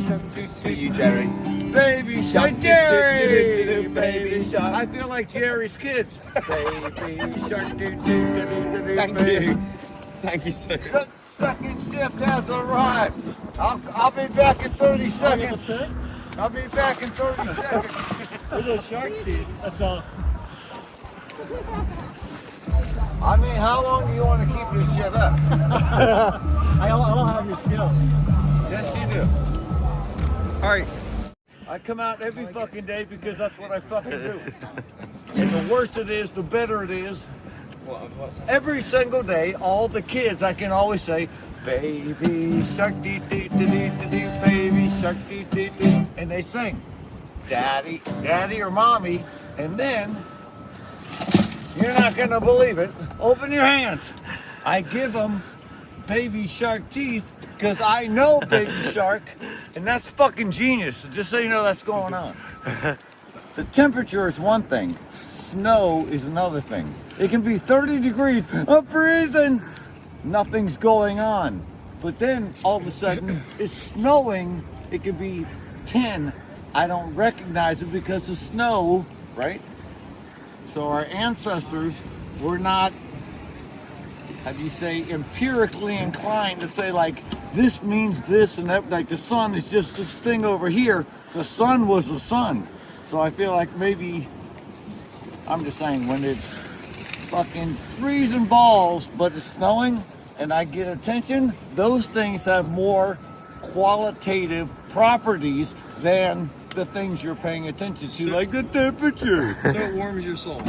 shark, It's for you, Jerry. baby shark, Jerry, Baby shark. I feel like Jerry's kids. Baby shark, Thank you. Thank you so much. The second shift has arrived. I'll be back in 30 seconds. I'll be back in 30 seconds. With a shark teeth. That's awesome. I mean, how long do you want to keep this shit up? I don't have your skill. Yes, you do. All right. I come out every fucking day because that's what I fucking do. And the worse it is, the better it is. Every single day, all the kids, I can always say, baby shark dee dee dee dee dee dee, baby shark dee dee dee, and they sing, daddy, daddy or mommy, and then, you're not gonna believe it, open your hands. I give them baby shark teeth because I know baby shark, and that's fucking genius. So just so you know that's going on. The temperature is one thing, snow is another thing. It can be 30 degrees, I'm freezing, nothing's going on. But then all of a sudden it's snowing, it could be 10, I don't recognize it because of snow, right? So our ancestors were not, how do you say, empirically inclined to say like, this means this and that, like the sun is just this thing over here. The sun was the sun. So I feel like maybe, I'm just saying, when it's fucking freezing balls, but it's snowing and I get attention, those things have more qualitative properties than the things you're paying attention to, like the temperature. So it warms your soul.